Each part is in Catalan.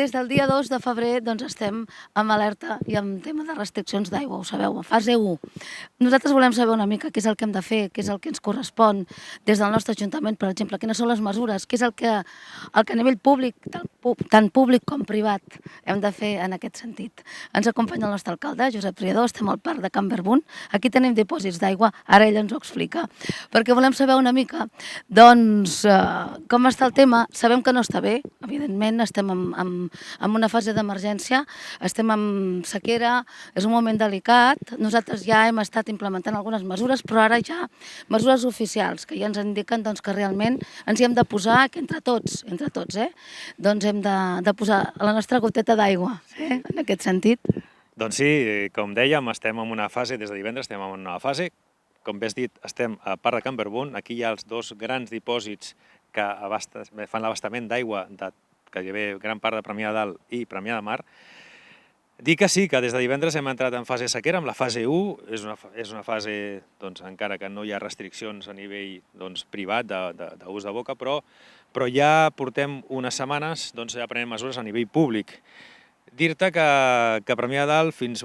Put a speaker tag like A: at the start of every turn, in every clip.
A: des del dia 2 de febrer estem amb alerta i amb tema de restriccions d'aigua, ho sabeu, a fase 1. Nosaltres volem saber una mica què és el que hem de fer, què és el que ens correspon des del nostre Ajuntament, per exemple, quines són les mesures, què és el que a nivell públic, tant públic com privat, hem de fer en aquest sentit. Ens acompanya el nostre alcalde, Josep Riador, estem al parc de Can Verbun, aquí tenim dipòsits d'aigua, ara ell ens ho explica, perquè volem saber una mica, com està el tema. Sabem que no està bé, evidentment, estem en una fase d'emergència, estem en sequera, és un moment delicat, nosaltres ja hem estat implementant algunes mesures, però ara ja mesures oficials que ja ens indiquen que realment ens hi hem de posar, que entre tots, doncs hem de posar la nostra goteta d'aigua, en aquest sentit.
B: Doncs sí, com dèiem, estem en una fase, des de divendres estem en una fase, com bé has dit, estem a Parc de Can Verbun, aquí hi ha els dos grans dipòsits que fan l'abastament d'aigua que hi ha gran part de Premià de Dalt i Premià de Mar. Dir que sí, que des de divendres hem entrat en fase sequera, amb la fase 1, és una fase, encara que no hi ha restriccions a nivell privat d'ús de boca, però ja portem unes setmanes ja prenent mesures a nivell públic. Dir-te que Premià de Dalt, fins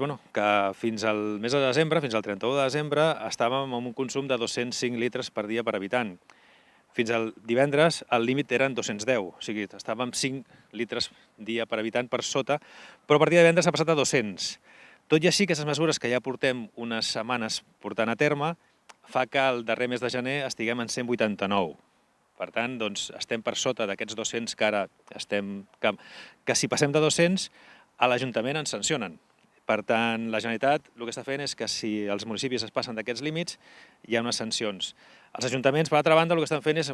B: al mes de desembre, fins al 31 de desembre, estàvem amb un consum de 205 litres per dia per habitant. Fins al divendres el límit eren 210, o sigui, estàvem 5 litres dia per habitant per sota, però a partir de divendres s'ha passat a 200. Tot i així, aquestes mesures que ja portem unes setmanes portant a terme, fa que el darrer mes de gener estiguem en 189. Per tant, estem per sota d'aquests 200 que ara estem... que si passem de 200, a l'Ajuntament ens sancionen. Per tant, la Generalitat el que està fent és que si els municipis es passen d'aquests límits, hi ha unes sancions. Els ajuntaments, per altra banda, el que estan fent és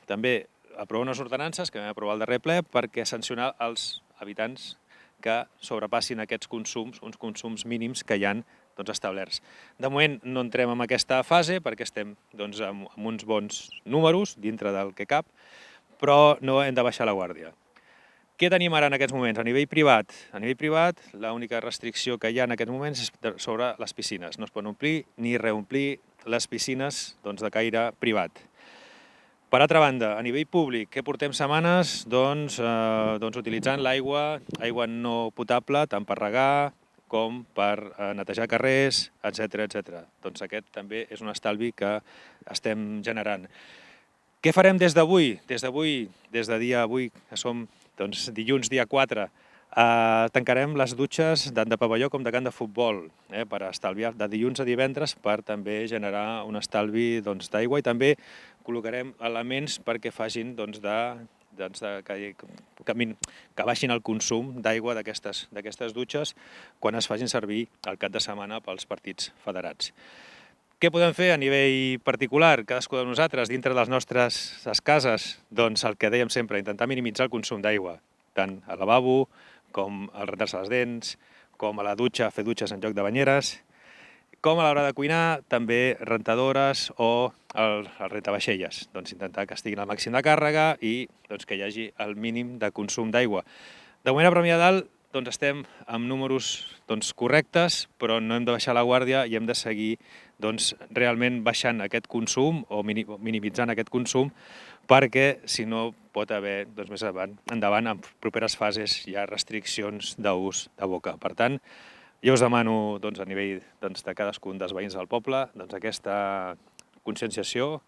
B: també aprovar unes ordenances que vam aprovar al darrer ple perquè sancionar els habitants que sobrepassin aquests consums, uns consums mínims que hi ha establerts. De moment no entrem en aquesta fase perquè estem amb uns bons números dintre del que cap, però no hem de baixar la guàrdia. Què tenim ara en aquests moments? A nivell privat, l'única restricció que hi ha en aquests moments és sobre les piscines. No es poden omplir ni reomplir les piscines de caire privat. Per altra banda, a nivell públic, què portem setmanes? Utilitzant l'aigua no potable, tant per regar com per netejar carrers, etc. Aquest també és un estalvi que estem generant. Què farem des d'avui? Des de dia avui, que som dilluns, dia 4, tancarem les dutxes tant de pavelló com de camp de futbol per estalviar de dilluns a divendres per també generar un estalvi d'aigua i també col·locarem elements perquè facin que baixin el consum d'aigua d'aquestes dutxes quan es facin servir el cap de setmana pels partits federats. Què podem fer a nivell particular, cadascú de nosaltres, dintre de les nostres cases? Doncs el que dèiem sempre, intentar minimitzar el consum d'aigua, tant al lavabo, com al rentar-se les dents, com a la dutxa, fer dutxes en lloc de banyeres, com a l'hora de cuinar, també rentadores o el rentavaixelles. Intentar que estiguin al màxim de càrrega i que hi hagi el mínim de consum d'aigua. De moment a Premià de Dalt estem amb números correctes, però no hem de baixar la guàrdia i hem de seguir realment baixant aquest consum o minimitzant aquest consum perquè si no pot haver més endavant en properes fases hi ha restriccions d'ús de boca. Per tant, jo us demano a nivell de cadascun dels veïns del poble aquesta conscienciació,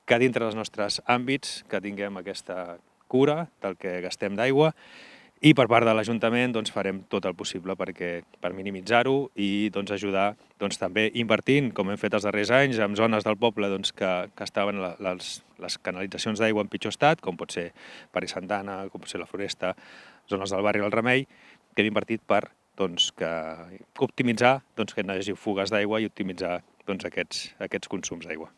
B: que dintre dels nostres àmbits que tinguem aquesta cura del que gastem d'aigua i per part de l'Ajuntament farem tot el possible per minimitzar-ho i ajudar també invertint, com hem fet els darrers anys, en zones del poble que estaven les canalitzacions d'aigua en pitjor estat, com pot ser Pare Santana, com pot ser la Floresta, zones del barri del Remei, que hem invertit per optimitzar que no hi hagi fugues d'aigua i optimitzar aquests consums d'aigua.